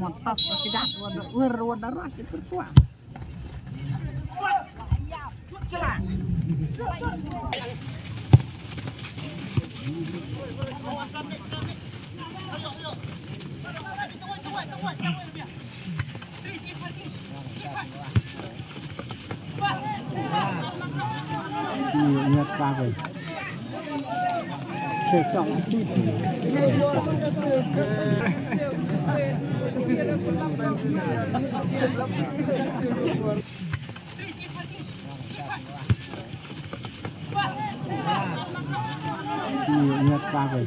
montok tidak berwarna itu tua. Ingat apa? Cekak sih. Ingat apa?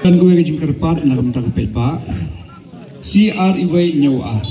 Dan gue ke Jimkerpat nak mentang pepa CR iway nyawa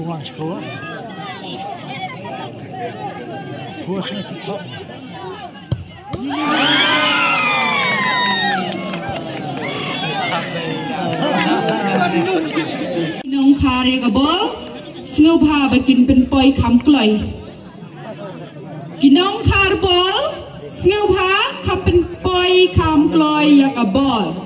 pulang sekolah. Bosnya cepat. Nông khá rì gà bó Ngưu bà bà kinh bên bôi khám cloi Kì nông khá rì bó Ngưu bà khá bên bôi khám cloi ya gà bó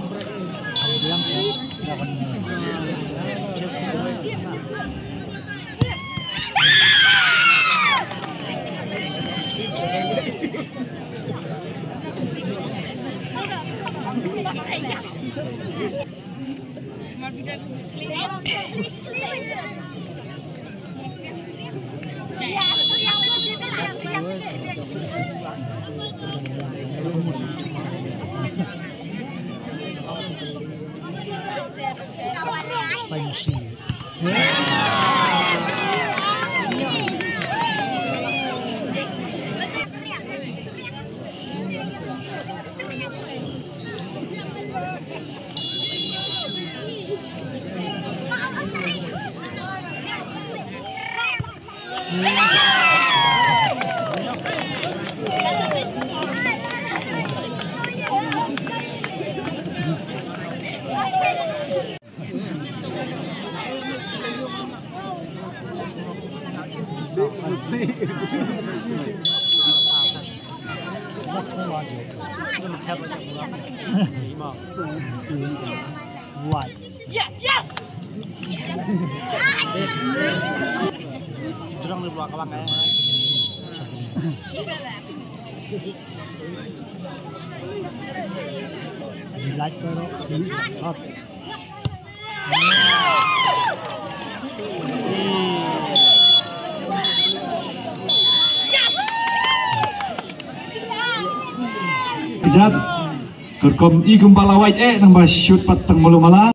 What? Yes, yes. Kurang di belakang kayak. Di like karo, di hot. Kejat kerkom i gembala white nang ba shoot patang mulu mala